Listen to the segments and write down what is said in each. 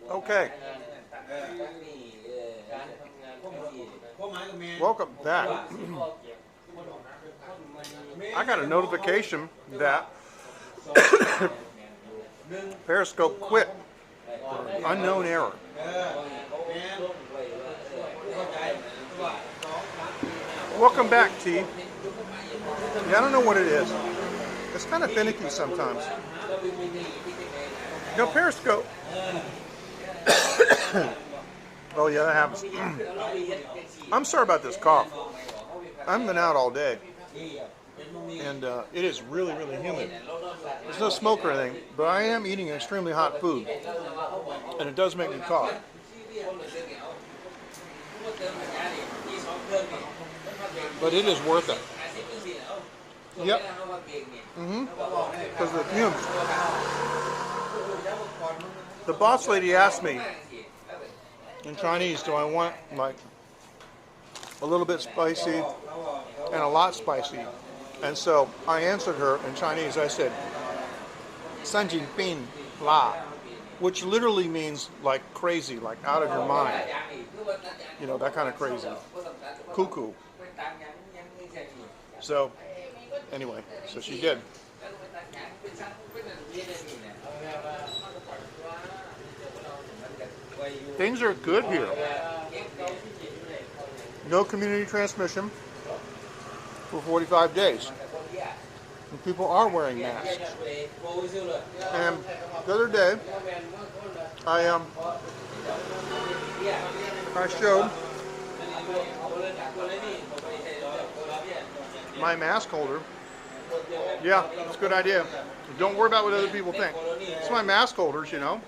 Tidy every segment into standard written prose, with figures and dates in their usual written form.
Okay. Welcome back. I got a notification that Periscope quit for unknown error. Welcome back, T. Yeah, I don't know what it is. It's kind of finicky sometimes. You know, Periscope. Oh yeah, that happens. I'm sorry about this cough. I've been out all day, and it is really, really humid. There's no smoke or anything, but I am eating extremely hot food, and it does make me cough. But it is worth it. Yep. Because of the fumes. The boss lady asked me in Chinese, do I want like a little bit spicy and a lot spicy? And so I answered her in Chinese. I said, "San Jin Bin La," which literally means like crazy, like out of your mind. You know, that kind of crazy. Cuckoo. So, anyway, so she did. Things are good here. No community transmission for 45 days. And people are wearing masks. And the other day, I showed my mask holder. Yeah, it's a good idea. Don't worry about what other people think. It's my mask holders, you know.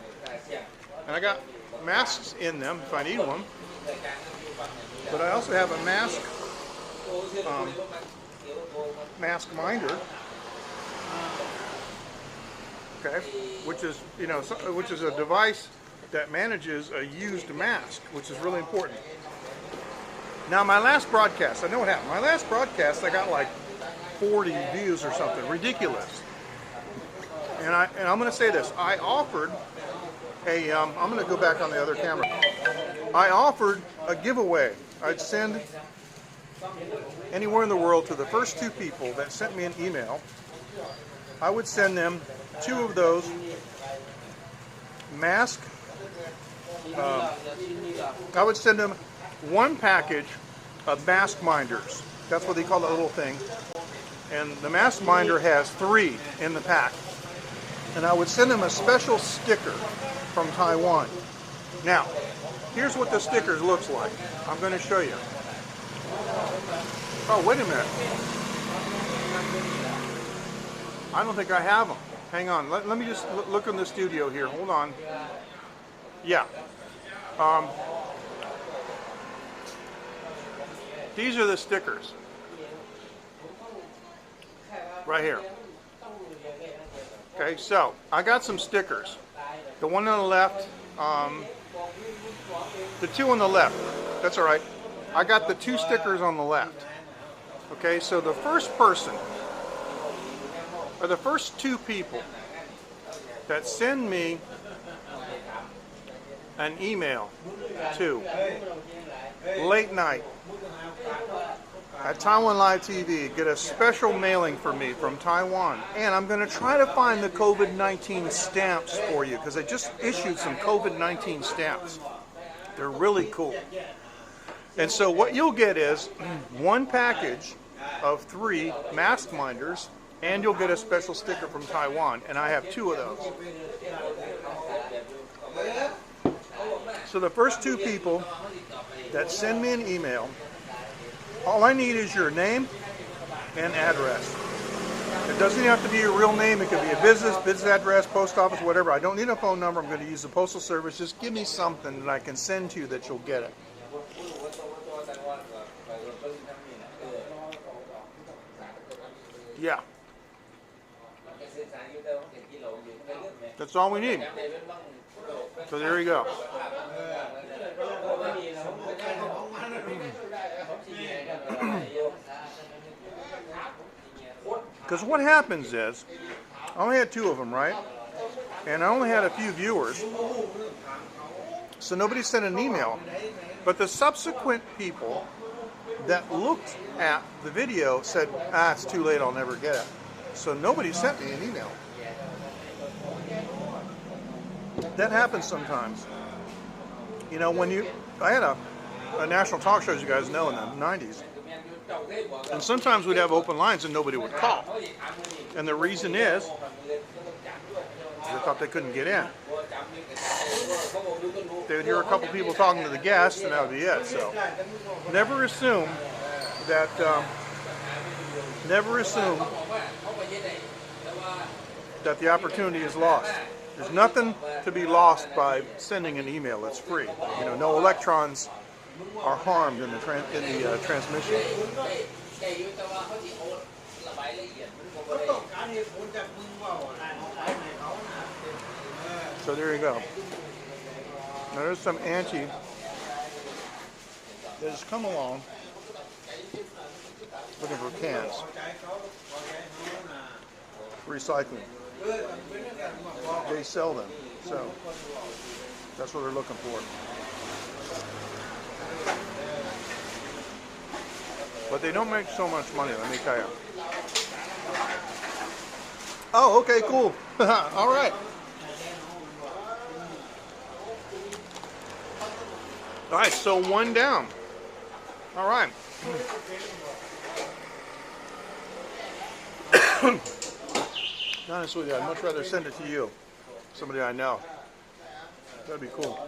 And I got masks in them if I need one. But I also have a mask minder. Okay, which is, you know, which is a device that manages a used mask, which is really important. Now, my last broadcast, I know what happened. My last broadcast, I got like 40 views or something, ridiculous. And I'm going to say this. I offered a, I'm going to go back on the other camera. I offered a giveaway. I'd send anywhere in the world to the first 2 people that sent me an email. I would send them 2 of those mask. I would send them 1 package of mask minders. That's what they call that little thing. And the mask minder has 3 in the pack. And I would send them a special sticker from Taiwan. Now, here's what the stickers looks like. I'm going to show you. Oh, wait a minute. I don't think I have them. Hang on. Let me just look in the studio here. Hold on. Yeah. These are the stickers. Right here. Okay, so I got some stickers. The one on the left, the 2 on the left. That's all right. I got the 2 stickers on the left. Okay, so the first person, or the first 2 people that send me an email to late night at Taiwan Live TV, get a special mailing for me from Taiwan. And I'm going to try to find the COVID-19 stamps for you, because I just issued some COVID-19 stamps. They're really cool. And so what you'll get is 1 package of 3 mask minders, and you'll get a special sticker from Taiwan. And I have 2 of those. So the first 2 people that send me an email, all I need is your name and address. It doesn't even have to be your real name. It could be a business address, post office, whatever. I don't need a phone number. I'm going to use the postal service. Just give me something that I can send to you that you'll get it. Yeah. That's all we need. So there you go. Because what happens is, I only had 2 of them, right? and I only had a few viewers, so nobody sent an email. But the subsequent people that looked at the video said, ah, it's too late, I'll never get it. So nobody sent me an email. That happens sometimes. You know, I had a national talk show, as you guys know, in the 90s. And sometimes we'd have open lines and nobody would call. And the reason is, they thought they couldn't get in. They would hear a couple people talking to the guests and that would be it. So never assume that, that the opportunity is lost. There's nothing to be lost by sending an email. It's free. You know, no electrons are harmed in the transmission. So there you go. Now there's some auntie that has come along looking for cans. Recycling. They sell them, so that's what they're looking for. But they don't make so much money, let me tell you. Oh, okay, cool. All right. All right, so one down. All right. Honestly, I'd much rather send it to you, somebody I know. That'd be cool.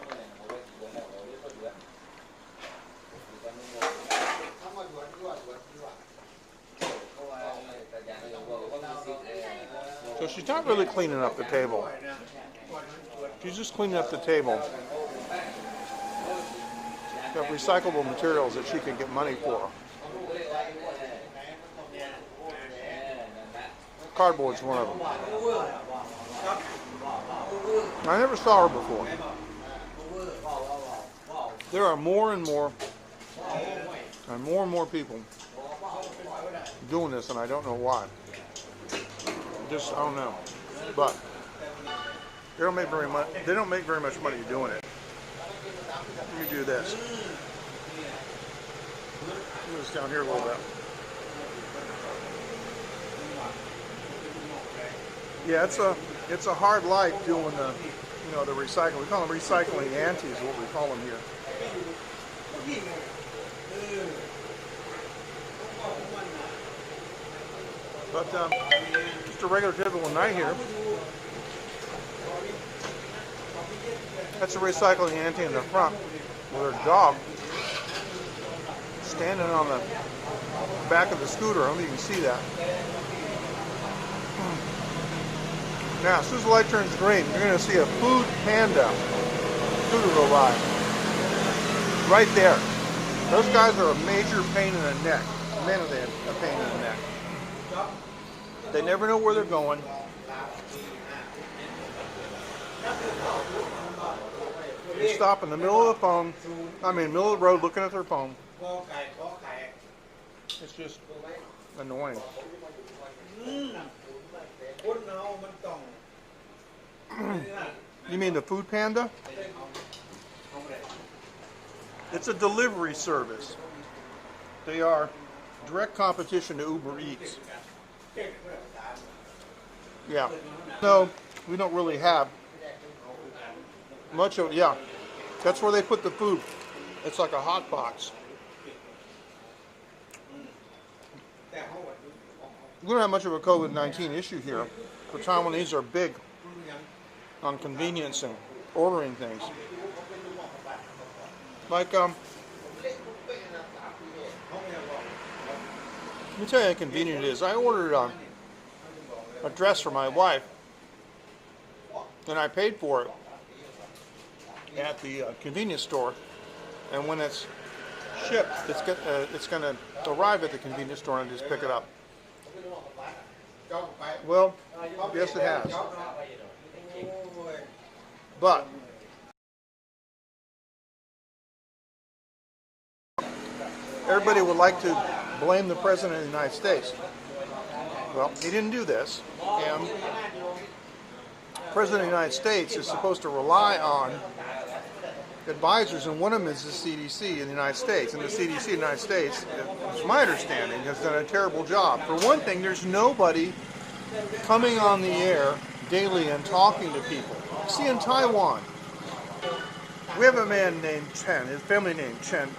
So she's not really cleaning up the table. She's just cleaning up the table. Got recyclable materials that she can get money for. Cardboard's one of them. I never saw her before. There are more and more people doing this, and I don't know why. Just I don't know, but they don't make very much. They don't make very much money doing it. Let me do this. Move this down here a little bit. Yeah, it's a hard life doing the the recycling. We call them recycling aunties, what we call them here. But just a regular typical night here. That's a recycling auntie in the front with her dog standing on the back of the scooter. I don't know if you can see that. Now, as soon as the light turns green, you're going to see a food panda scooter go by. Right there. Those guys are a major pain in the neck. Men are a pain in the neck. They never know where they're going. They stop in the middle of middle of the road looking at their phone. It's just annoying. You mean the food panda? It's a delivery service. They are direct competition to Uber Eats. Yeah. No, we don't really have much of it. Yeah. That's where they put the food. It's like a hot box. We don't have much of a COVID-19 issue here. The Taiwanese are big on convenience and ordering things. Like, let me tell you how convenient it is. I ordered a dress for my wife, and I paid for it at the convenience store. And when it's shipped, it's going to arrive at the convenience store and just pick it up. Well, yes, it has. But everybody would like to blame the President of the United States. Well, he didn't do this, and President of the United States is supposed to rely on advisors, and one of them is the CDC in the United States. And the CDC in the United States, it's my understanding, has done a terrible job. For one thing, there's nobody coming on the air daily and talking to people. See, in Taiwan, we have a man named Chen, his family name Chen.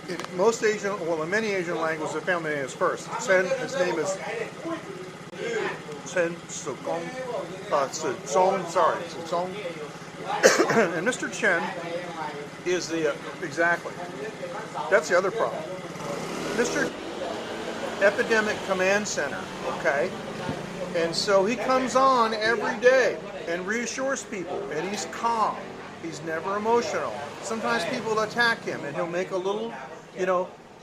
In most Asian, well, in many Asian languages, the family name is first. Chen, his name is Chen Sukong, Suzong, sorry, Suzong. And Mr. Chen is the, exactly, that's the other problem. Mr. Epidemic Command Center, okay? And so he comes on every day and reassures people, and he's calm. He's never emotional. Sometimes people attack him, and he'll make a little,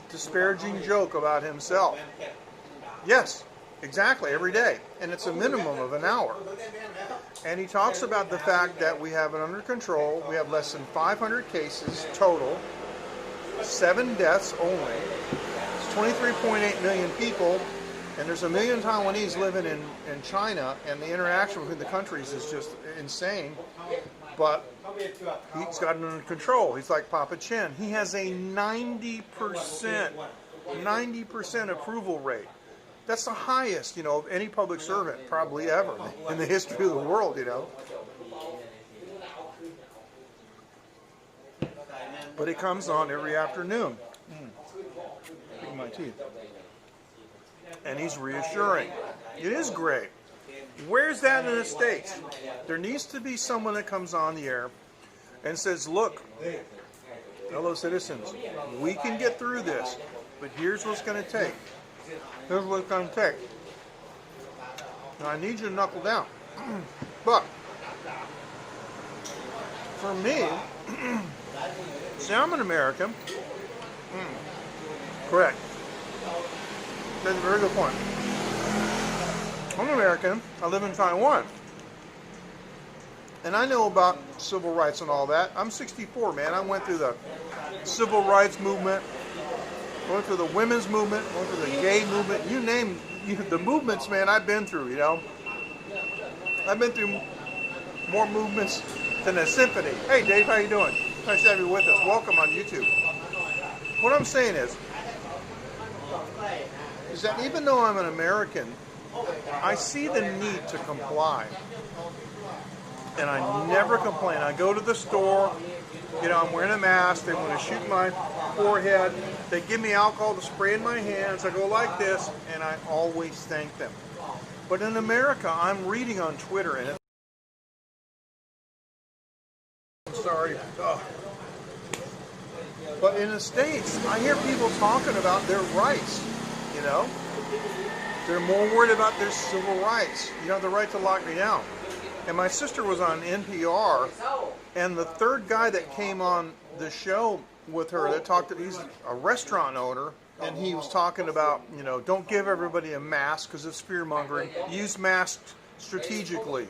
disparaging joke about himself. Yes, exactly, every day. And it's a minimum of an hour. And he talks about the fact that we have it under control. We have less than 500 cases total, 7 deaths only. It's 23.8 million people, and there's 1 million Taiwanese living in China, and the interaction between the countries is just insane. But he's got it under control. He's like Papa Chen. He has a 90% approval rate. That's the highest, of any public servant probably ever in the history of the world, But it comes on every afternoon. Picking my teeth. And he's reassuring. It is great. Where's that in the States? There needs to be someone that comes on the air and says, look, fellow citizens, we can get through this, but here's what's going to take. Here's what it's going to take. Now, I need you to knuckle down. But, for me, see, I'm an American. Correct. That's a very good point. I'm an American. I live in Taiwan. And I know about civil rights and all that. I'm 64, man. I went through the civil rights movement. Went through the women's movement, went through the gay movement, you name the movements, man, I've been through, I've been through more movements than a symphony. Hey, Dave, how you doing? Nice to have you with us. Welcome on YouTube. What I'm saying is that even though I'm an American, I see the need to comply. And I never complain. I go to the store, I'm wearing a mask, they want to shoot my forehead, they give me alcohol to spray in my hands, I go like this, and I always thank them. But in America, I'm reading on Twitter, and I'm sorry, but in the States, I hear people talking about their rights, They're more worried about their civil rights, the right to lock me down. And my sister was on NPR, and the third guy that came on the show with her that talked, he's a restaurant owner, and he was talking about, don't give everybody a mask because it's fear-mongering. Use masks strategically.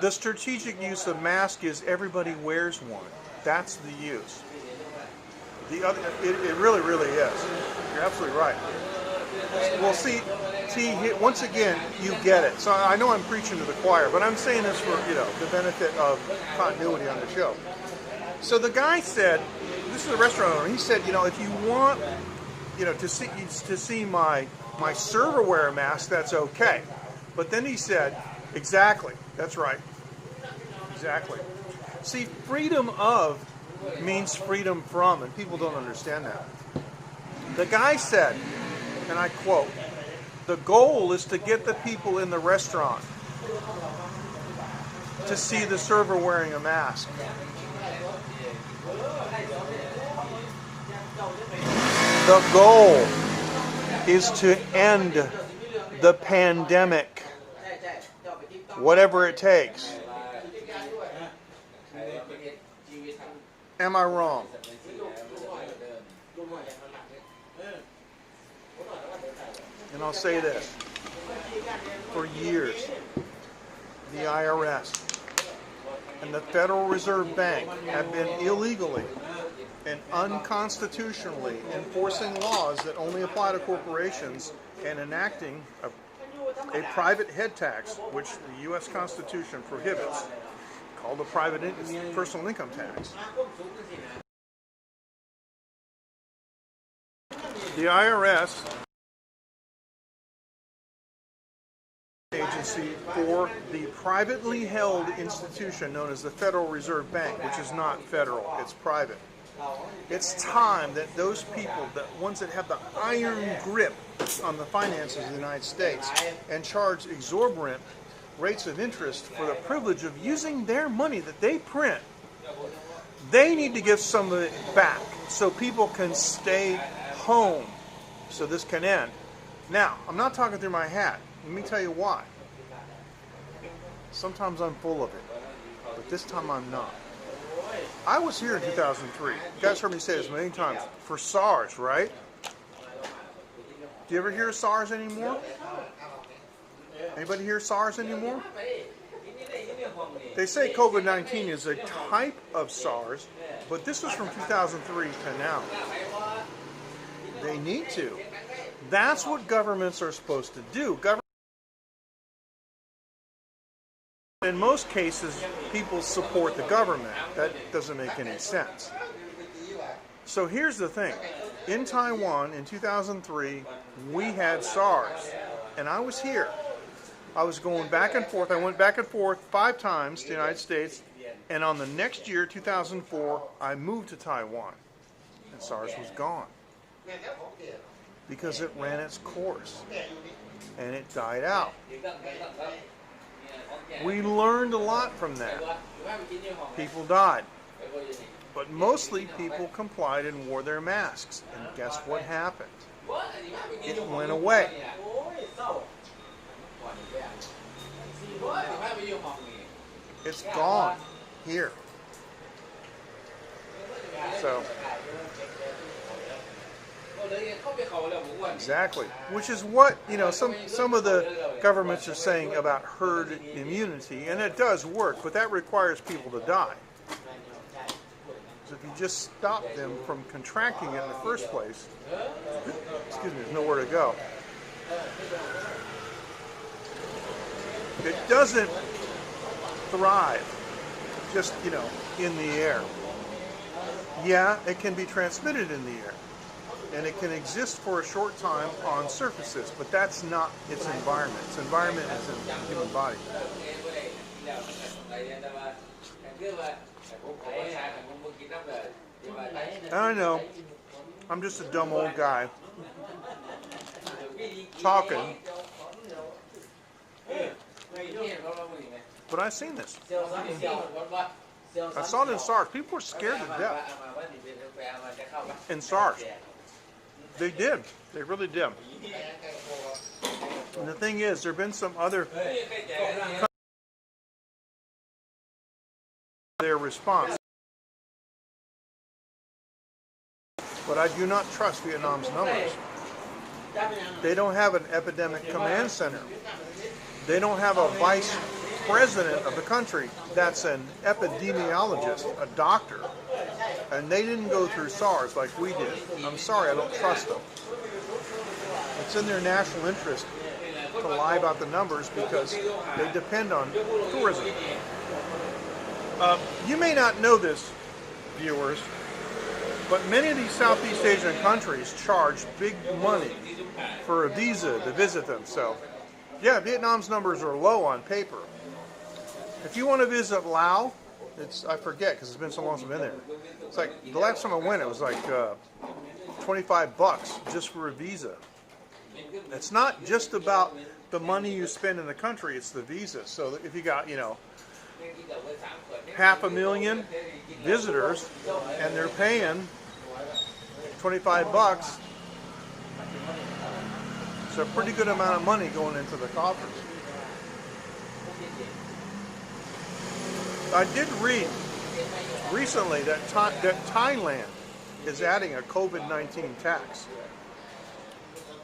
The strategic use of mask is everybody wears one. That's the use. The other, it really, really is. You're absolutely right. Well, see, once again, you get it. So I know I'm preaching to the choir, but I'm saying this for, the benefit of continuity on the show. So the guy said, this is a restaurant owner, he said, if you want, to see my server wear a mask, that's okay. But then he said, exactly, that's right. Exactly. See, freedom of means freedom from, and people don't understand that. The guy said, and I quote, the goal is to get the people in the restaurant to see the server wearing a mask. The goal is to end the pandemic, whatever it takes. Am I wrong? And I'll say this. For years, the IRS and the Federal Reserve Bank have been illegally and unconstitutionally enforcing laws that only apply to corporations and enacting a private head tax, which the U.S. Constitution prohibits, called a private personal income tax. The IRS agency for the privately held institution known as the Federal Reserve Bank, which is not federal, it's private. It's time that those people, the ones that have the iron grip on the finances of the United States and charge exorbitant rates of interest for the privilege of using their money that they print, they need to give some of it back so people can stay home, so this can end. Now, I'm not talking through my hat. Let me tell you why. Sometimes I'm full of it, but this time I'm not. I was here in 2003. You guys heard me say this many times. For SARS, right? Do you ever hear SARS anymore? Anybody hear SARS anymore? They say COVID-19 is a type of SARS, but this was from 2003 to now. They need to. That's what governments are supposed to do. In most cases, people support the government. That doesn't make any sense. So here's the thing. In Taiwan, in 2003, we had SARS. And I was here. I was going back and forth. I went back and forth 5 times to the United States. And on the next year, 2004, I moved to Taiwan. And SARS was gone. Because it ran its course. And it died out. We learned a lot from that. People died. But mostly people complied and wore their masks. And guess what happened? It went away. It's gone here. So, exactly. Which is what, some of the governments are saying about herd immunity, and it does work, but that requires people to die. So if you just stop them from contracting it in the first place, excuse me, there's nowhere to go. It doesn't thrive just, in the air. Yeah, it can be transmitted in the air. And it can exist for a short time on surfaces, but that's not its environment. Its environment is in the human body. I know. I'm just a dumb old guy talking. But I've seen this. I saw it in SARS. People were scared to death in SARS. They did. They really did. And the thing is, there have been some other their response. But I do not trust Vietnam's numbers. They don't have an epidemic command center. They don't have a vice president of the country that's an epidemiologist, a doctor. And they didn't go through SARS like we did. I'm sorry, I don't trust them. It's in their national interest to lie about the numbers because they depend on tourism. You may not know this, viewers, but many of these Southeast Asian countries charge big money for a visa to visit them. So, yeah, Vietnam's numbers are low on paper. If you want to visit Laos, I forget because it's been so long since I've been there. It's like the last time I went, it was like $25 just for a visa. It's not just about the money you spend in the country; it's the visa. So if you got 500,000 visitors and they're paying $25, it's a pretty good amount of money going into the coffers. I did read recently that Thailand is adding a COVID-19 tax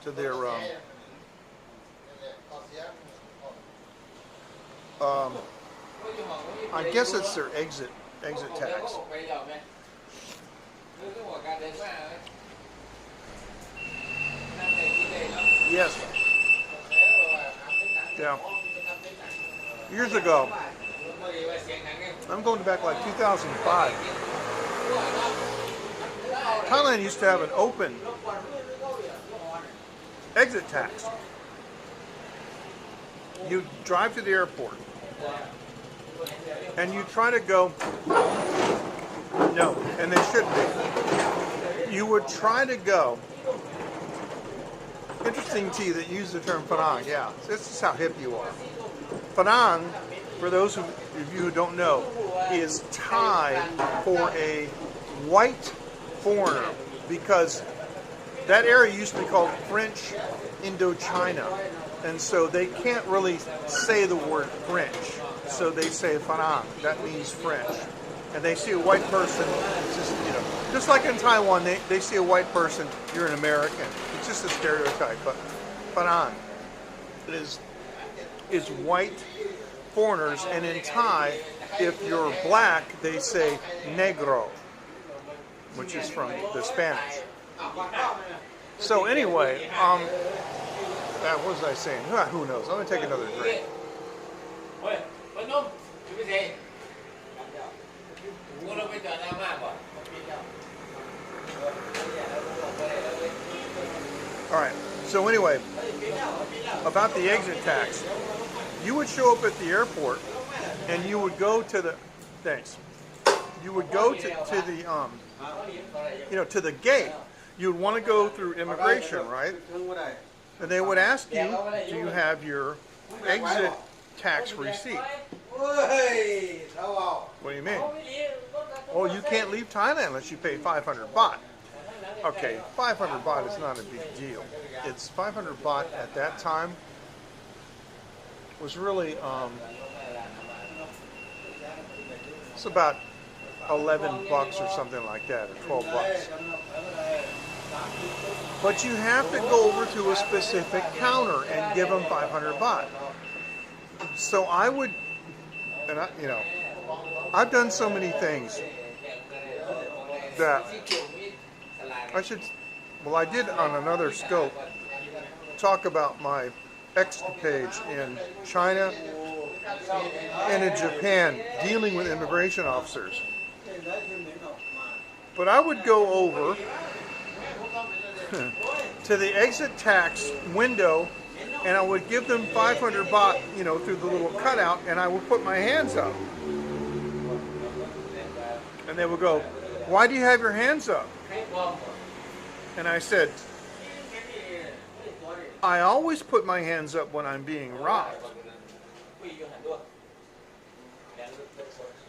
to their I guess it's their exit tax. Yes. Yeah. Years ago, I'm going back like 2005. Thailand used to have an open exit tax. You drive to the airport and you try to go, no, and they shouldn't be. You would try to go, interesting to you that you use the term Penang, yeah, this is how hip you are. Penang, for those of you who don't know, is Thai for a white foreigner because that area used to be called French Indochina, and so they can't really say the word French, so they say Penang. That means French. And they see a white person, it's just, you know, just like in Taiwan, they see a white person, you're an American. It's just a stereotype, but Penang is white foreigners, and in Thai, if you're black, they say negro, which is from the Spanish. So anyway, what was I saying? Who knows? I'm gonna take another drink. All right. So anyway, about the exit tax, you would show up at the airport, and you would go to the You would go to the to the gate. You'd want to go through immigration, right? And they would ask you, do you have your exit tax receipt? What do you mean? Oh, you can't leave Thailand unless you pay 500 baht. Okay, 500 baht is not a big deal. It's 500 baht at that time was really, it's about 11 bucks or something like that, or 12 bucks. But you have to go over to a specific counter and give them 500 baht. So I would, and I've done so many things that I did on another scope talk about my escapades in China and in Japan dealing with immigration officers. But I would go over to the exit tax window and I would give them 500 baht, through the little cutout, and I would put my hands up. And they would go, "Why do you have your hands up?" And I said, "I always put my hands up when I'm being robbed."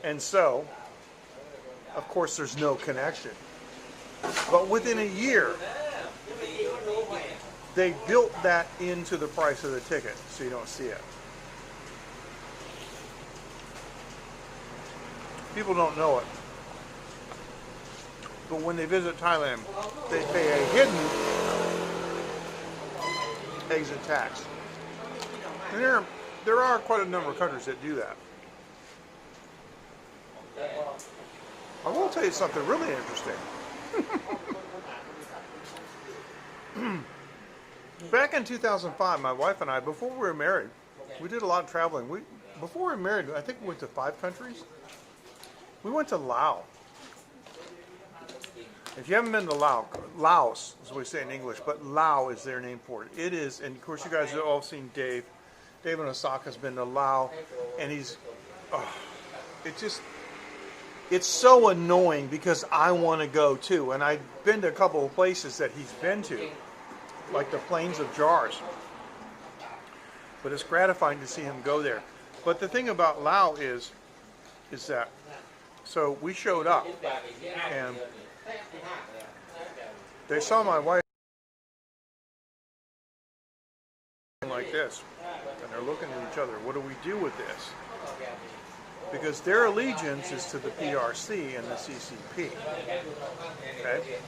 And so, of course, there's no connection. But within a year, they built that into the price of the ticket, so you don't see it. People don't know it. But when they visit Thailand, they pay a hidden exit tax. And there are quite a number of countries that do that. I will tell you something really interesting. Back in 2005, my wife and I, before we were married, we did a lot of traveling. Before we were married, I think we went to 5 countries. We went to Laos. If you haven't been to Laos is what we say in English, but Laos is their name for it. It is, and of course you guys have all seen Dave. Dave in Osaka's been to Laos, and it's so annoying because I want to go too. And I've been to a couple of places that he's been to, like the Plains of Jars. But it's gratifying to see him go there. But the thing about Laos is that, so we showed up, and they saw my wife like this, and they're looking at each other. What do we do with this? Because their allegiance is to the PRC and the CCP. Okay?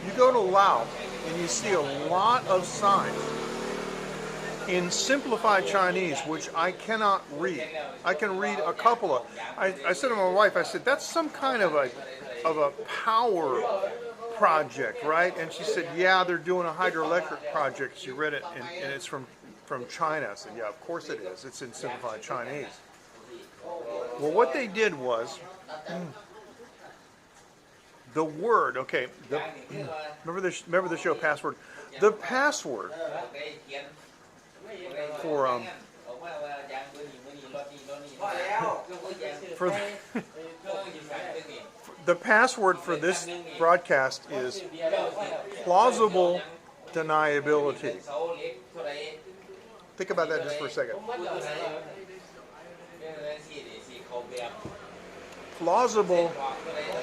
You go to Laos and you see a lot of signs in simplified Chinese, which I cannot read. I can read a couple of. I said to my wife, I said, "That's some kind of a power project, right?" And she said, "Yeah, they're doing a hydroelectric project." She read it, and it's from from China. I said, yeah, of course it is. It's in simplified Chinese. Well, what they did was, the word, okay, remember the show Password? The password for the password for this broadcast is plausible deniability. Think about that just for a second. Plausible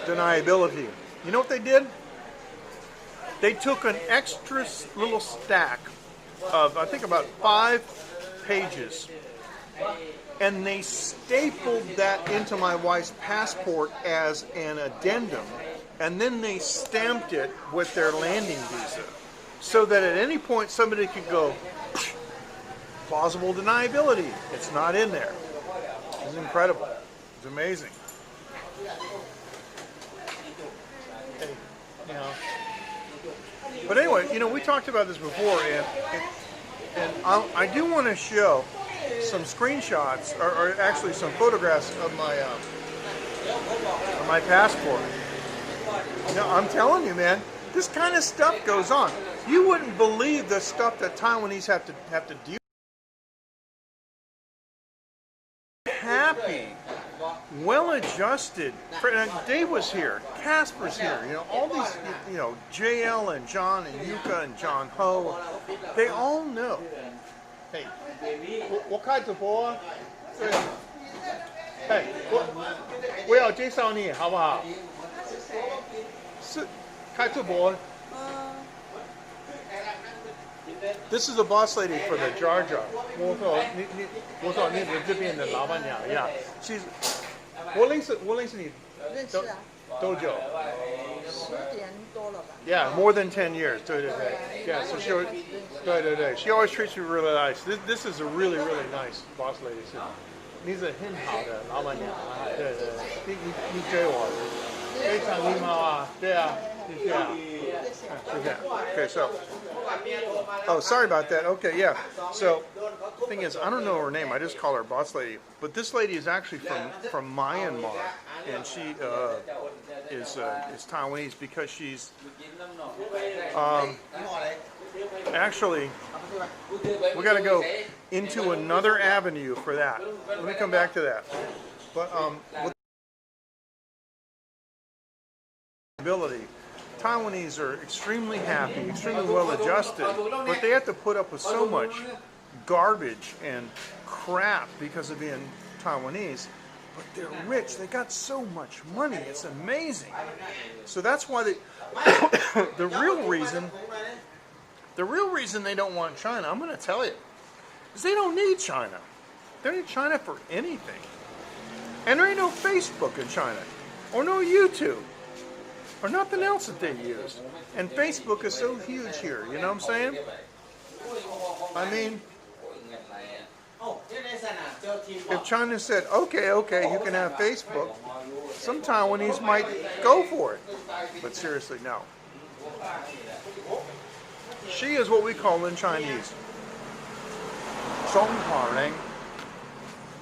deniability. You know what they did? They took an extra little stack of, I think, about 5 pages, and they stapled that into my wife's passport as an addendum, and then they stamped it with their landing visa, so that at any point somebody could go, plausible deniability. It's not in there. It's incredible. It's amazing. You know. But anyway, you know, we talked about this before, and I do want to show some screenshots, or actually some photographs of my passport. You know, I'm telling you, man, this kind of stuff goes on. You wouldn't believe the stuff that Taiwanese have to deal with. Happy, well-adjusted. Dave was here. Casper's here. You know, all these, you know, JL and John and Yuka and John Ho. They all know. Hey, 我开直播。嘿，我要介绍你，好不好？是开直播。This is the boss lady for the Jar Jar. 我说你这边的老板娘呀，其实我认识你，认识啊，多久10年多了吧。Yeah, more than 10 years. 对对对 Yeah, so she, 对对对 She always treats you really nice. This is a really nice boss lady. 你是很好的老板娘啊，对对，你追我，非常礼貌啊，对啊，是这样，是这样。Okay, so. Oh, sorry about that. Okay, yeah. So, the thing is, I don't know her name. I just call her boss lady. But this lady is actually from Myanmar, and she is Taiwanese because she's actually. We got to go into another avenue for that. Let me come back to that. But with ability. Taiwanese are extremely happy, extremely well adjusted, but they have to put up with so much garbage and crap because of being Taiwanese. But they're rich. They got so much money. It's amazing. So that's why they. the real reason they don't want China, I'm going to tell you, is they don't need China. They don't need China for anything. And there ain't no Facebook in China, or no YouTube, or nothing else that they use. And Facebook is so huge here, you know what I'm saying? I mean, if China said, okay, you can have Facebook, some Taiwanese might go for it. But seriously, no. She is what we call in Chinese, 中华人.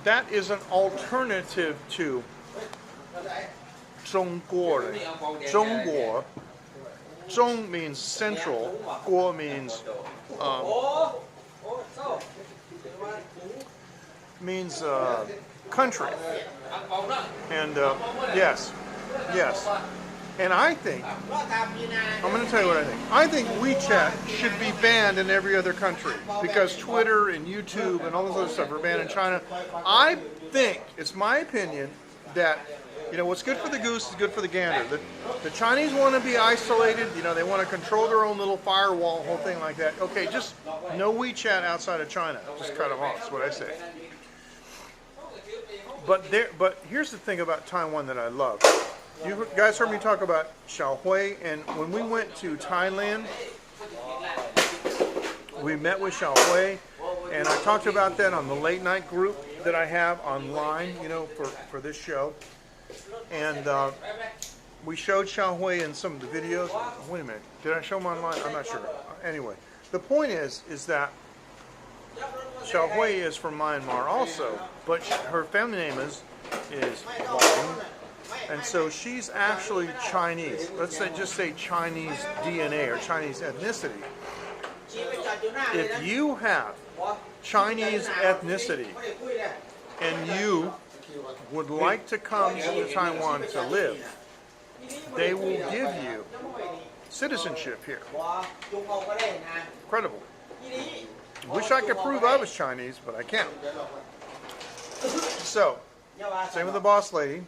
That is an alternative to 中国人. 中国. 中 means central, 国 means country. And yes. And I think, I'm going to tell you what I think. I think WeChat should be banned in every other country because Twitter and YouTube and all this other stuff are banned in China. I think, it's my opinion, that, you know, what's good for the goose is good for the gander. The Chinese want to be isolated. You know, they want to control their own little firewall, whole thing like that. Okay, just no WeChat outside of China. Just cut them off. That's what I say. But here's the thing about Taiwan that I love. You guys heard me talk about Xiaohui, and when we went to Thailand, we met with Xiaohui, and I talked about that on the late night group that I have online, you know, for this show. And we showed Xiaohui in some of the videos. Wait a minute, did I show them online? I'm not sure. Anyway, the point is that Xiaohui is from Myanmar also, but her family name is Wang, and so she's actually Chinese. Let's say just say Chinese DNA or Chinese ethnicity. If you have Chinese ethnicity and you would like to come to Taiwan to live, they will give you citizenship here. Incredible. Wish I could prove I was Chinese, but I can't. So, same with the boss lady,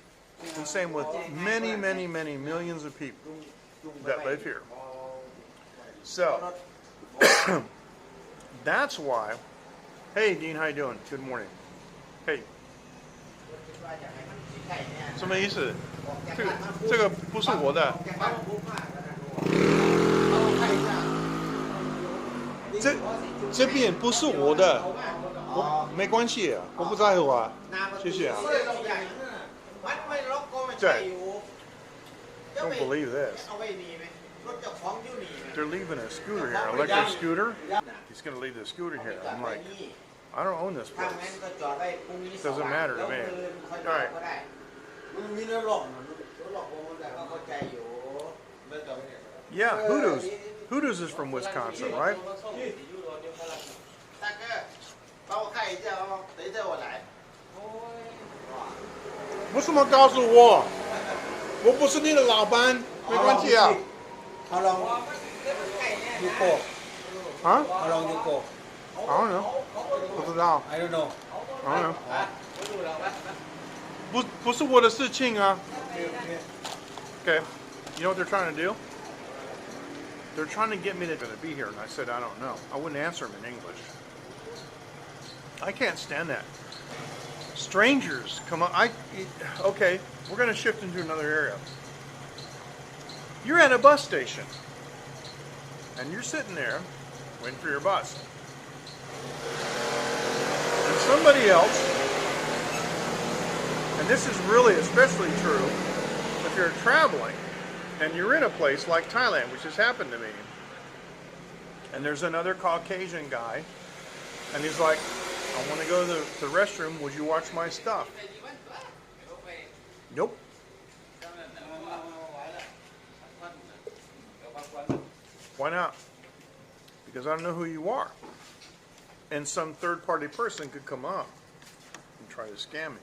and same with many, many, many millions of people that live here. So, that's why. Hey, Dean, how you doing? Good morning. Hey. 什么意思？这个不是我的。这边不是我的，没关系，我不在乎啊，谢谢啊。对 ，Don't believe this. They're leaving a scooter here, electric scooter. He's going to leave the scooter here. I'm like, I don't own this place. Doesn't matter to me. All right. Yeah, Hooters is from Wisconsin, right? 为什么告诉我？我不是你的老板，没关系啊。How long you go? 啊 How long you go? I don't know. 不知道。 I don't know. I don't know. 不是我的事情啊。Okay. You know what they're trying to do? They're trying to get me to be here, and I said, I don't know. I wouldn't answer them in English. I can't stand that. Strangers come up. Okay, we're going to shift into another area. You're at a bus station, and you're sitting there waiting for your bus. And somebody else, and this is really especially true if you're traveling, and you're in a place like Thailand, which has happened to me, and there's another Caucasian guy, and he's like, I want to go to the restroom, would you watch my stuff? Nope. Why not? Because I don't know who you are. And some third-party person could come up and try to scam me.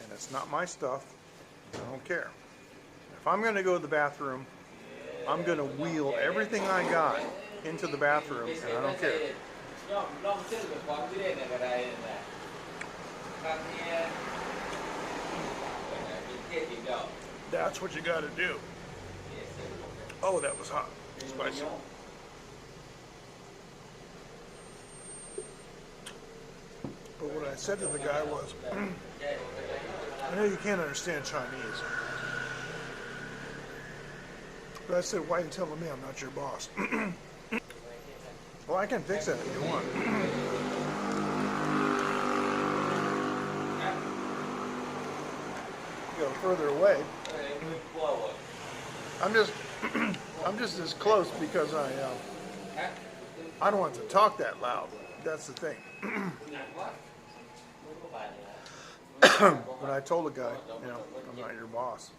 And it's not my stuff. I don't care. If I'm going to go to the bathroom, I'm going to wheel everything I got into the bathroom, and I don't care. That's what you got to do. Oh, that was hot. Spicy. But what I said to the guy was, I know you can't understand Chinese. But I said, why are you telling me I'm not your boss? Well, I can fix that if you want. Go further away. I'm just as close because I don't want to talk that loud. That's the thing. But I told the guy, you know, I'm not your boss.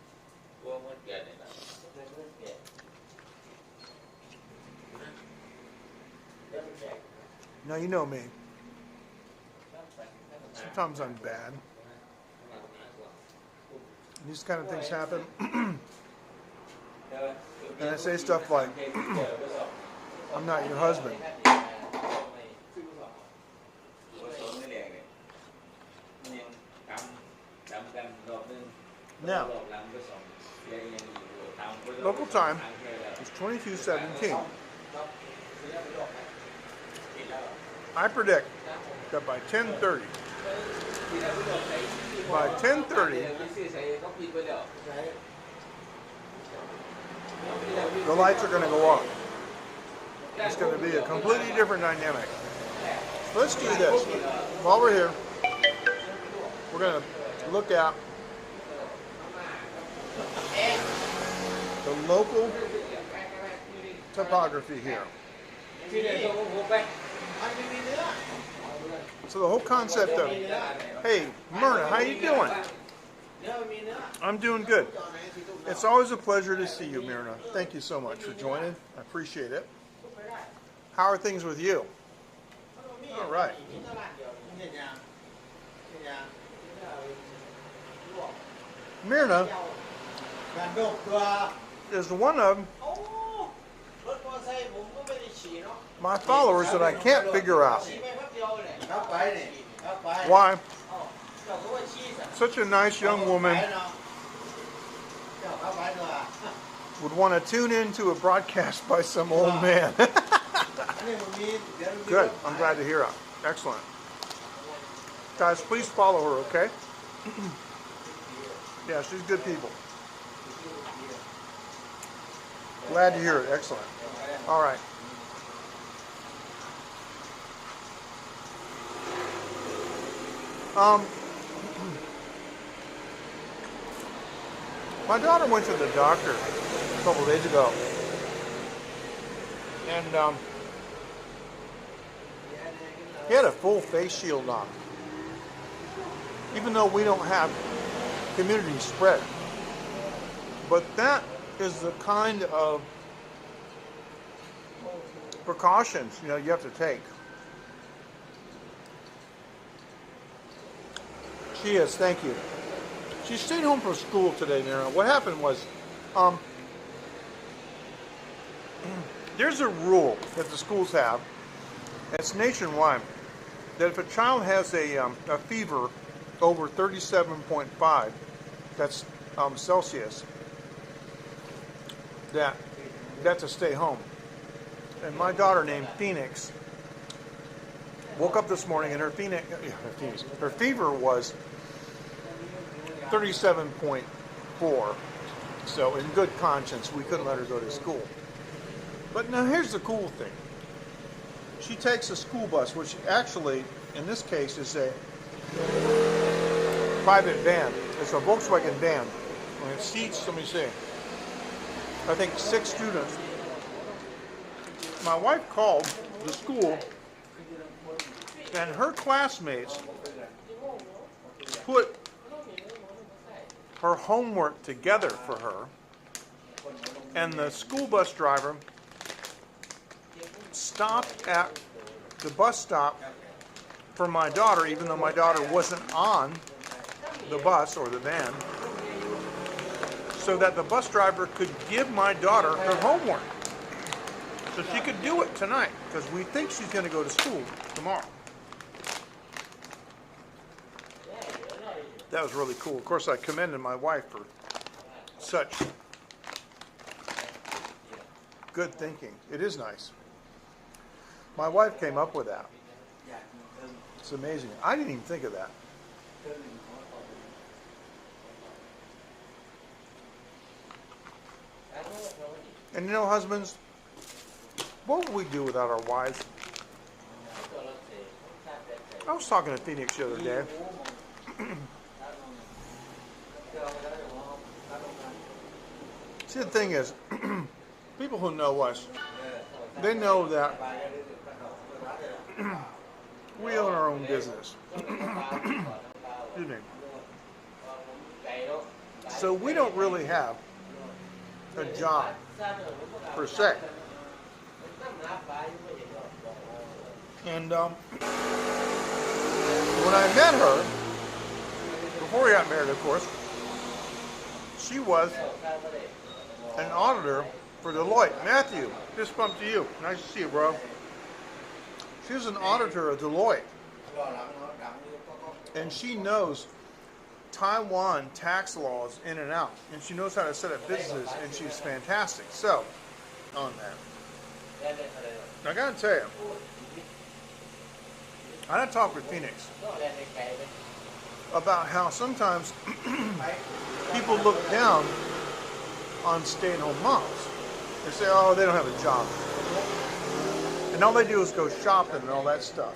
Now you know me. Sometimes I'm bad. These kind of things happen. And I say stuff like, I'm not your husband. Now, local time is 22:17. I predict that by 10:30, the lights are going to go off. It's going to be a completely different dynamic. So let's do this. While we're here, we're going to look at the local topography here. So the whole concept of, hey, Myrna, how you doing? I'm doing good. It's always a pleasure to see you, Myrna. Thank you so much for joining. I appreciate it. How are things with you? All right. Myrna is one of my followers that I can't figure out why such a nice young woman would want to tune into a broadcast by some old man. Good. I'm glad to hear it. Excellent. Guys, please follow her, okay? Yeah, she's good people. Glad to hear it. Excellent. All right. My daughter went to the doctor a couple of days ago, and he had a full face shield on, even though we don't have community spread. But that is the kind of precautions, you have to take. She is, thank you. She stayed home from school today, Nara. What happened was, there's a rule that the schools have, it's nationwide, that if a child has a fever over 37.5, that's Celsius, that's to stay home. And my daughter named Phoenix woke up this morning and her fever was 37.4. So in good conscience, we couldn't let her go to school. But now here's the cool thing. She takes a school bus, which actually, in this case, is a private van. It's a Volkswagen van. And it seats, let me see, I think 6 students. My wife called the school, and her classmates put her homework together for her, and the school bus driver stopped at the bus stop for my daughter, even though my daughter wasn't on the bus or the van, so that the bus driver could give my daughter her homework so she could do it tonight, because we think she's going to go to school tomorrow. That was really cool. Of course, I commended my wife for such good thinking. It is nice. My wife came up with that. It's amazing. I didn't even think of that. And husbands, what would we do without our wives? I was talking to Phoenix the other day. See, the thing is, people who know us, they know that we own our own business. Excuse me. So we don't really have a job, per se. And when I met her, before we got married, of course, she was an auditor for Deloitte. Matthew, fist bump to you. Nice to see you, bro. She was an auditor at Deloitte. And she knows Taiwan tax laws in and out. And she knows how to set up businesses, and she's fantastic. So, on that. I gotta tell you, I had a talk with Phoenix about how sometimes people look down on stay-at-home moms. They say, oh, they don't have a job. And all they do is go shopping and all that stuff.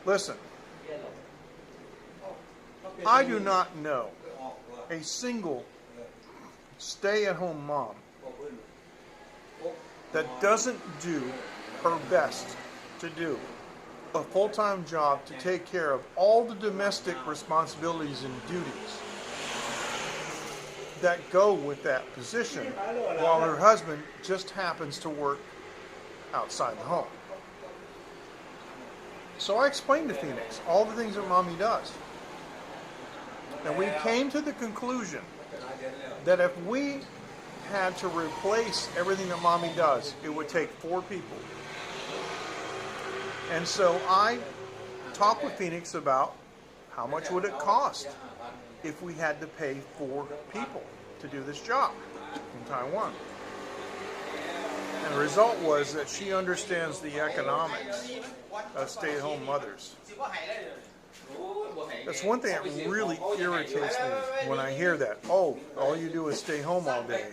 Listen, I do not know a single stay-at-home mom that doesn't do her best to do a full-time job to take care of all the domestic responsibilities and duties that go with that position, while her husband just happens to work outside the home. So I explained to Phoenix all the things that Mommy does. And we came to the conclusion that if we had to replace everything that Mommy does, it would take 4 people. And so I talked with Phoenix about how much would it cost if we had to pay 4 people to do this job in Taiwan. And the result was that she understands the economics of stay-at-home mothers. That's one thing that really irritates me when I hear that. Oh, all you do is stay home all day.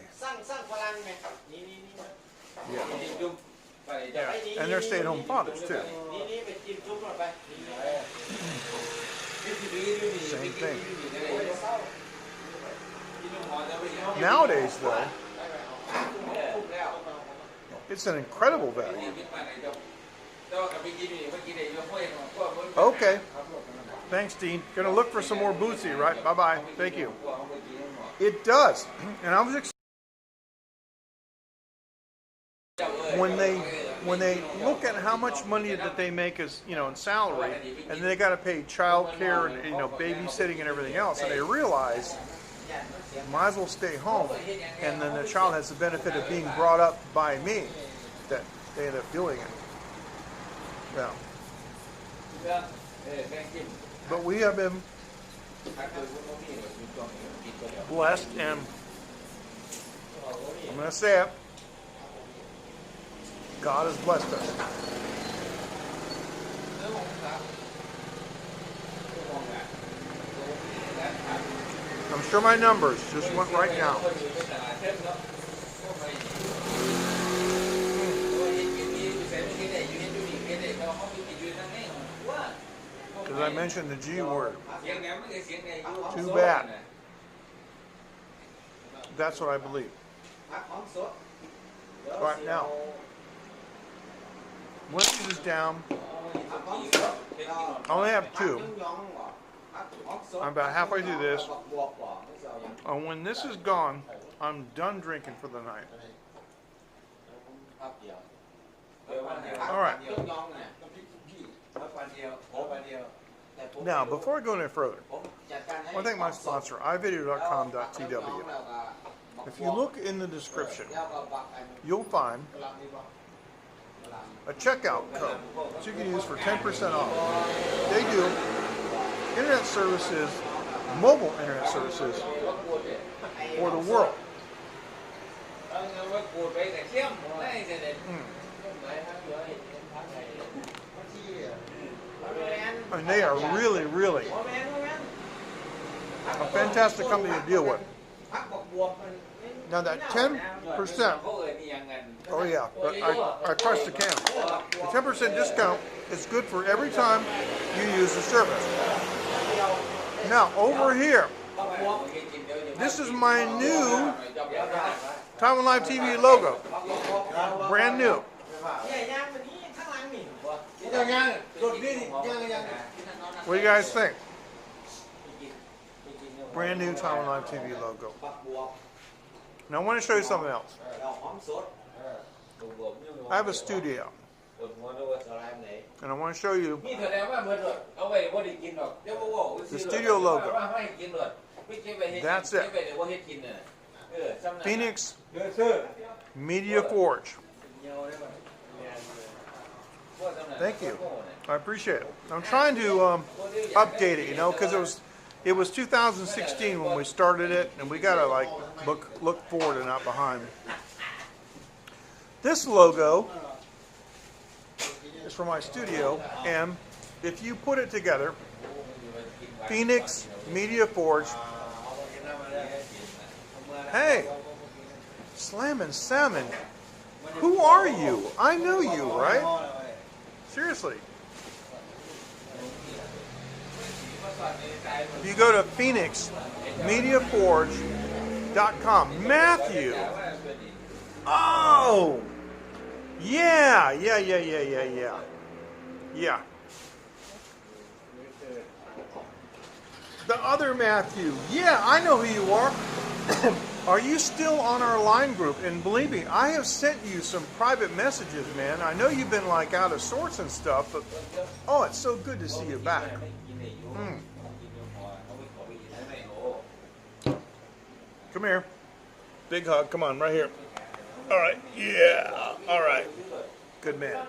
Yeah. And they're stay-at-home fathers too. Same thing. Nowadays, though, it's an incredible value. Okay. Thanks, Dean. Gonna look for some more Bootsy, right? Bye-bye. Thank you. It does. And I was excited when they look at how much money that they make as, in salary, and they got to pay child care and, babysitting and everything else, and they realize might as well stay home, and then the child has the benefit of being brought up by me, that they end up doing it. Yeah. But we have been blessed, and I'm going to say it, God has blessed us. I'm sure my numbers just went right down. Because I mentioned the G word. Too bad. That's what I believe. Right now, Wendy's is down. I only have 2. I'm about halfway through this. And when this is gone, I'm done drinking for the night. Alright. Now, before I go any further, I want to thank my sponsor, ivideo.com.tw. If you look in the description, you'll find a checkout code that you can use for 10% off. They do internet services, mobile internet services for the world. And they are really, really a fantastic company to deal with. Now that 10%, oh yeah, but I pressed the can. The 10% discount is good for every time you use the service. Now over here, this is my new Taiwan Live TV logo, brand new. What do you guys think? Brand new Taiwan Live TV logo. Now I want to show you something else. I have a studio, and I want to show you the studio logo. That's it. Phoenix Media Forge. Thank you. I appreciate it. I'm trying to update it, because it was 2016 when we started it, and we gotta look forward and not behind. This logo is for my studio, and if you put it together, Phoenix Media Forge. Hey, Slammin' Salmon, who are you? I know you, right? Seriously. If you go to phoenixmediaforge.com, Matthew. Oh, Yeah. Yeah. The other Matthew. Yeah, I know who you are. Are you still on our line group? And believe me, I have sent you some private messages, man. I know you've been like out of sorts and stuff, but oh, it's so good to see you back. Come here. Big hug. Come on, right here. All right. Yeah. All right. Good man.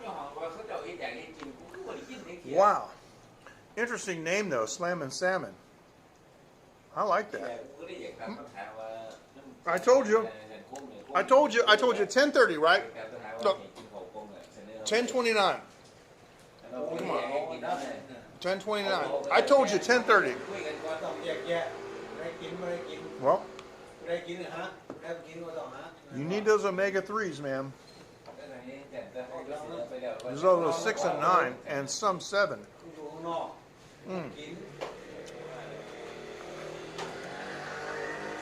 Wow. Interesting name though, Slammin' Salmon. I like that. I told you 10:30, right? Look. 10:29. Come on. 10:29. I told you 10:30. Well, you need those omega-3s, man. There's those 6 and 9 and some 7.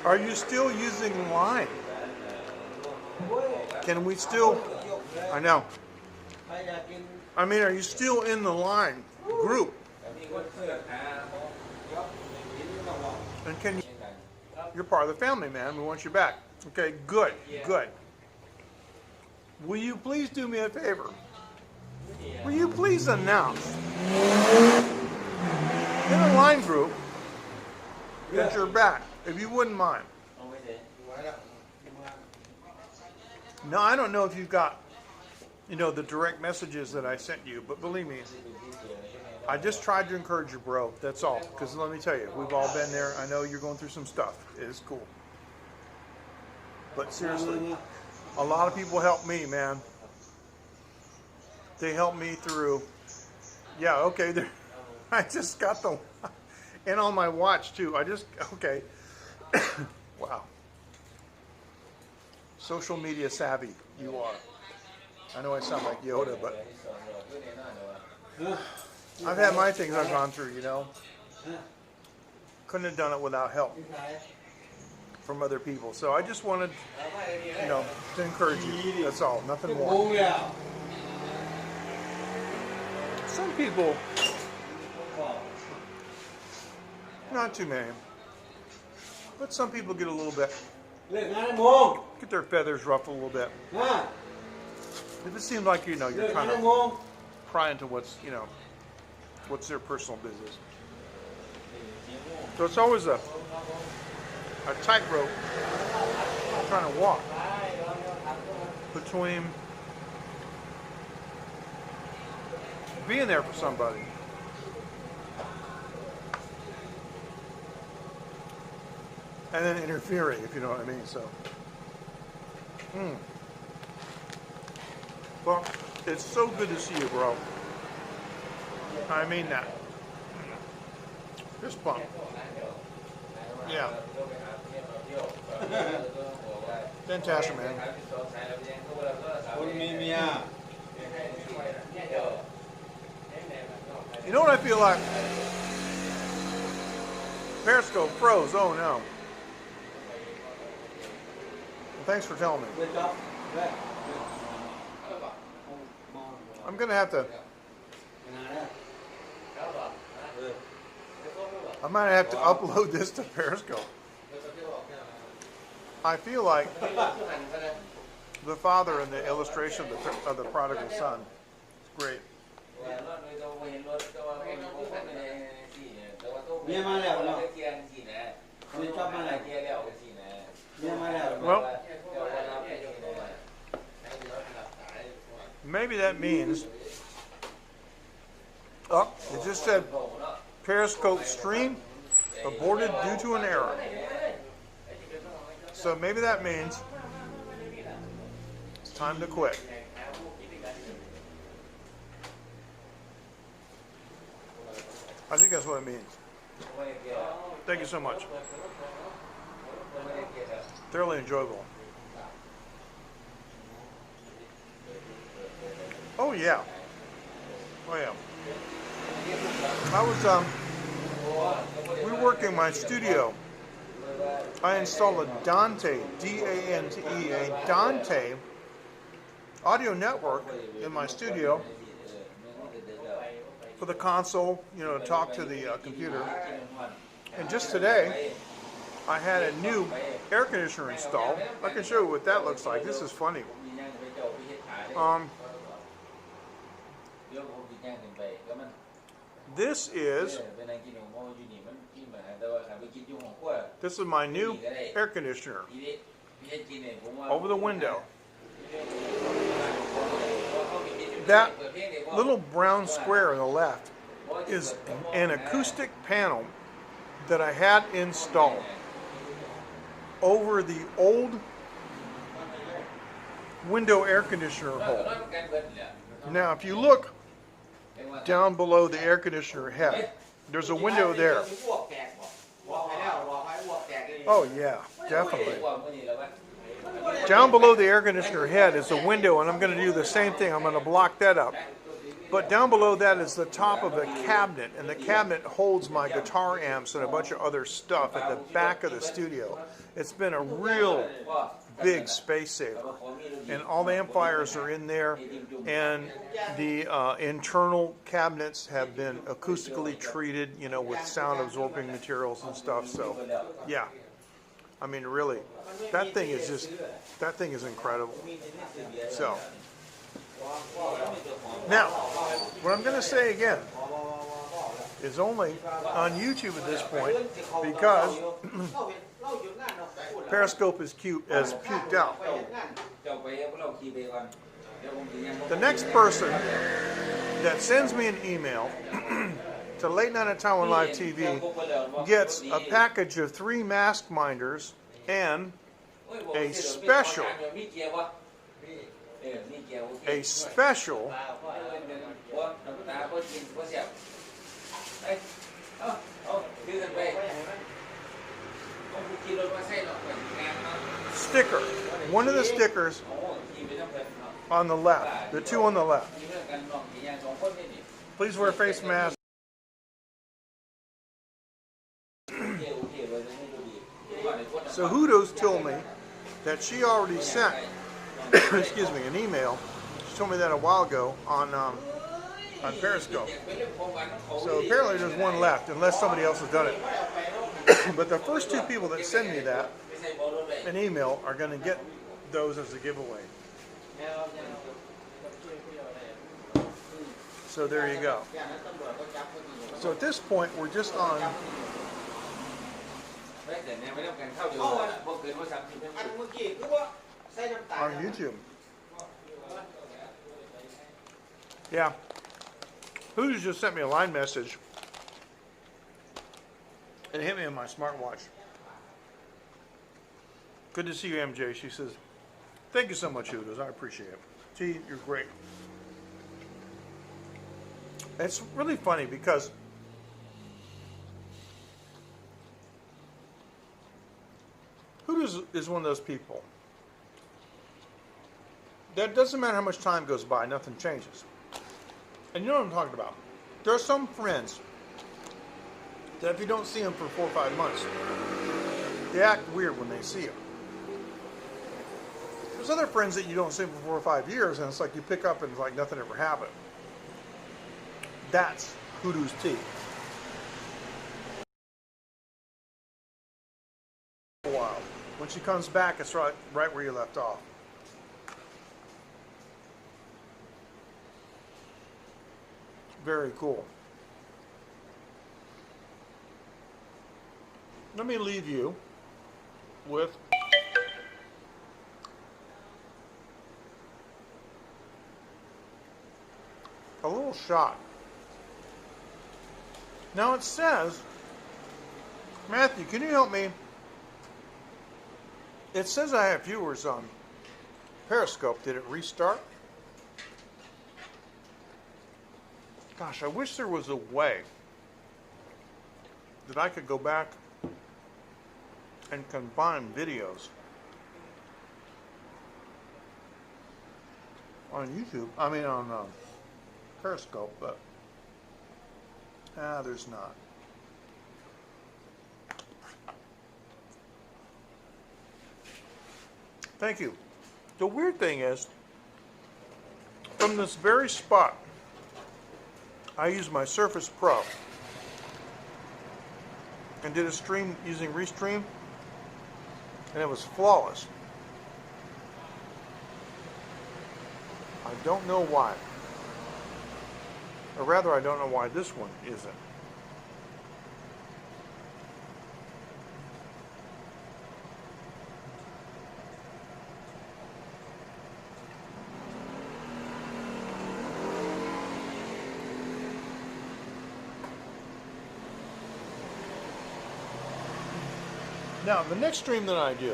Are you still using Line? Can we still? I know. I mean, are you still in the Line group? And can you? You're part of the family, man. We want you back. Okay, good, good. Will you please do me a favor? Will you please announce in the Line group that you're back, if you wouldn't mind? No, I don't know if you've got, the direct messages that I sent you, but believe me, I just tried to encourage you, bro. That's all. Because let me tell you, we've all been there. I know you're going through some stuff. It is cool. But seriously, a lot of people help me, man. They help me through. Yeah, okay. I just got the, and on my watch too. Okay. Wow. Social media savvy, you are. I know I sound like Yoda, but I've had my things I've gone through, Couldn't have done it without help from other people. So I just wanted, to encourage you. That's all. Nothing more. Some people, not too many, but some people get a little bit, get their feathers ruffled a little bit. If it seems like, you're kind of prying to what's their personal business. So it's always a tightrope trying to walk between being there for somebody and then interfering, if you know what I mean. So, well, it's so good to see you, bro. I mean that. Fist bump. Yeah. Fantastic, man. You know what I feel like? Periscope froze. Oh no. Well, thanks for telling me. I'm gonna have to. I might have to upload this to Periscope. I feel like the father in the illustration of the prodigal son. It's great. Well, maybe that means, it just said Periscope stream aborted due to an error. So maybe that means it's time to quit. I think that's what it means. Thank you so much. Thoroughly enjoyable. Oh yeah. Oh yeah. I was we were working in my studio. I installed a Dante, D-A-N-T-E, a Dante audio network in my studio for the console, to talk to the computer. And just today, I had a new air conditioner installed. I can show you what that looks like. This is funny. This is my new air conditioner over the window. That little brown square on the left is an acoustic panel that I had installed over the old window air conditioner hole. Now, if you look down below the air conditioner head, there's a window there. Oh yeah, definitely. Down below the air conditioner head is a window, and I'm going to do the same thing. I'm going to block that up. But down below that is the top of a cabinet, and the cabinet holds my guitar amps and a bunch of other stuff at the back of the studio. It's been a real big space saver. And all the amplifiers are in there, and the internal cabinets have been acoustically treated, with sound absorbing materials and stuff. So, yeah. I mean, really, that thing is incredible. So, now, what I'm going to say again is only on YouTube at this point because Periscope is puked out. The next person that sends me an email to Late Night at Taiwan Live TV gets a package of 3 mask minders and a special sticker. One of the stickers on the left, the 2 on the left. Please wear face masks. So Hoodoo's told me that she already sent, excuse me, an email. She told me that a while ago on Periscope. So apparently there's one left, unless somebody else has done it. But the first 2 people that send me that an email are going to get those as a giveaway. So there you go. So at this point, we're just on YouTube. Yeah. Who's just sent me a line message and hit me on my smartwatch. Good to see you, MJ. She says, thank you so much, Hoodoo's. I appreciate it. Gee, you're great. It's really funny because Hoodoo's is one of those people that doesn't matter how much time goes by, nothing changes. And you know what I'm talking about. There are some friends that if you don't see them for 4 or 5 months, they act weird when they see you. There's other friends that you don't see for 4 or 5 years, and it's like you pick up and it's like nothing ever happened. That's Hoodoo's tea. A while. When she comes back, it's right where you left off. Very cool. Let me leave you with a little shot. Now it says, Matthew, can you help me? It says I have viewers on Periscope. Did it restart? Gosh, I wish there was a way that I could go back and combine videos on YouTube. I mean on Periscope, but there's not. Thank you. The weird thing is, from this very spot, I used my Surface Pro and did a stream using Restream, and it was flawless. I don't know why. Or rather, I don't know why this one isn't. Now, the next stream that I do,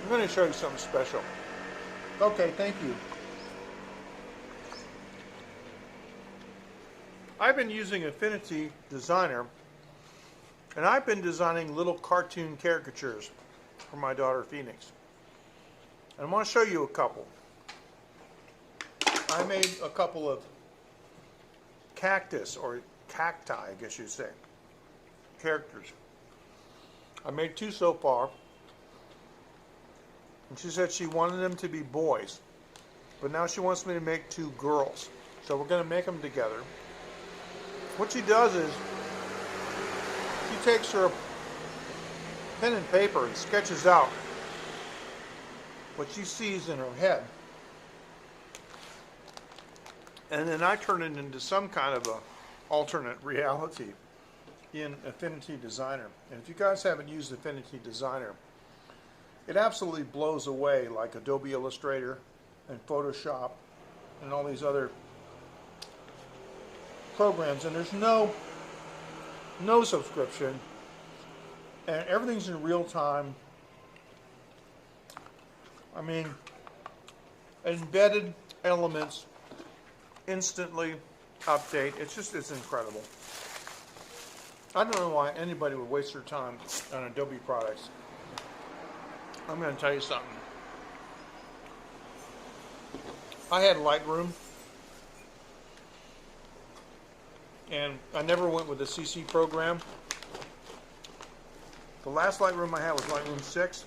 I'm going to show you something special. Okay, thank you. I've been using Affinity Designer, and I've been designing little cartoon caricatures for my daughter Phoenix. And I want to show you a couple. I made a couple of cactus, or cacti, I guess you'd say, characters. I made 2 so far. And she said she wanted them to be boys. But now she wants me to make 2 girls. So we're going to make them together. What she does is, she takes her pen and paper and sketches out what she sees in her head. And then I turn it into some kind of a alternate reality in Affinity Designer. And if you guys haven't used Affinity Designer, it absolutely blows away like Adobe Illustrator and Photoshop and all these other programs. And there's no subscription, and everything's in real time. I mean, embedded elements instantly update. It's incredible. I don't know why anybody would waste their time on Adobe products. I'm going to tell you something. I had Lightroom, and I never went with the CC program. The last Lightroom I had was Lightroom 6,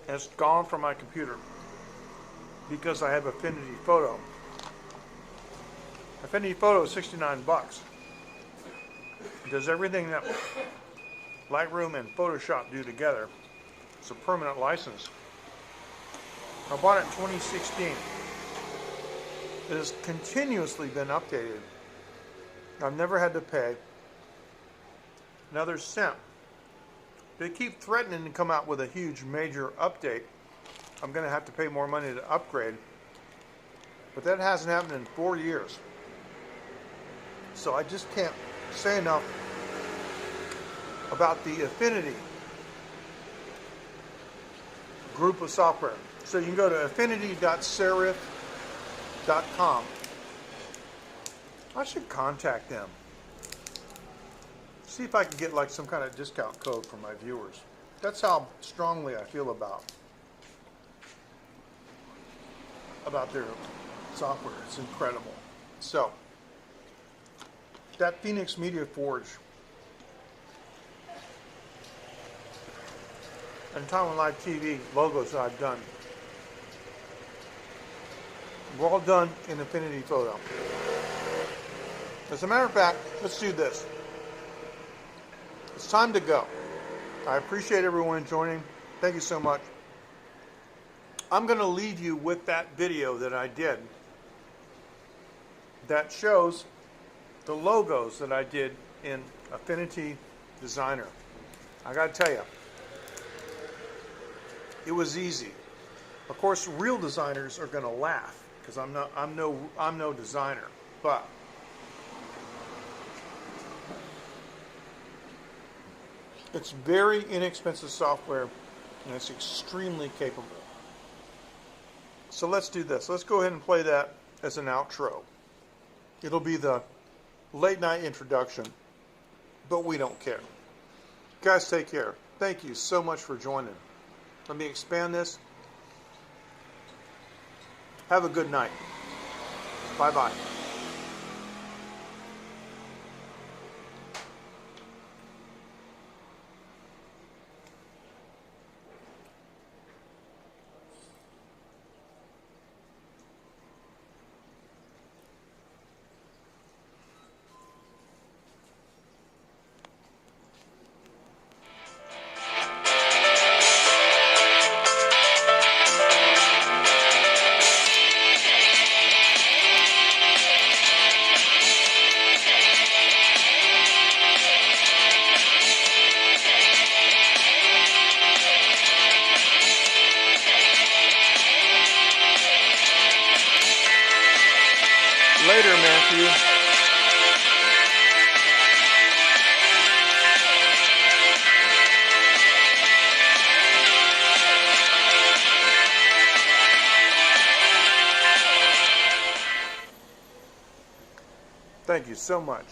and it's gone from my computer because I have Affinity Photo. Affinity Photo is $69. It does everything that Lightroom and Photoshop do together. It's a permanent license. I bought it in 2016. It has continuously been updated. I've never had to pay another cent. They keep threatening to come out with a huge major update. I'm going to have to pay more money to upgrade. But that hasn't happened in 4 years. So I just can't say enough about the Affinity group of software. So you can go to affinity.serif.com. I should contact them. See if I can get like some kind of discount code for my viewers. That's how strongly I feel about their software. It's incredible. So, that Phoenix Media Forge and Taiwan Live TV logos that I've done, were all done in Affinity Photo. As a matter of fact, let's do this. It's time to go. I appreciate everyone joining. Thank you so much. I'm going to leave you with that video that I did that shows the logos that I did in Affinity Designer. I got to tell you, it was easy. Of course, real designers are going to laugh because I'm no designer, but it's very inexpensive software and it's extremely capable. So let's do this. Let's go ahead and play that as an outro. It'll be the late night introduction, but we don't care. Guys, take care. Thank you so much for joining. Let me expand this. Have a good night. Bye-bye. you. Thank you so much.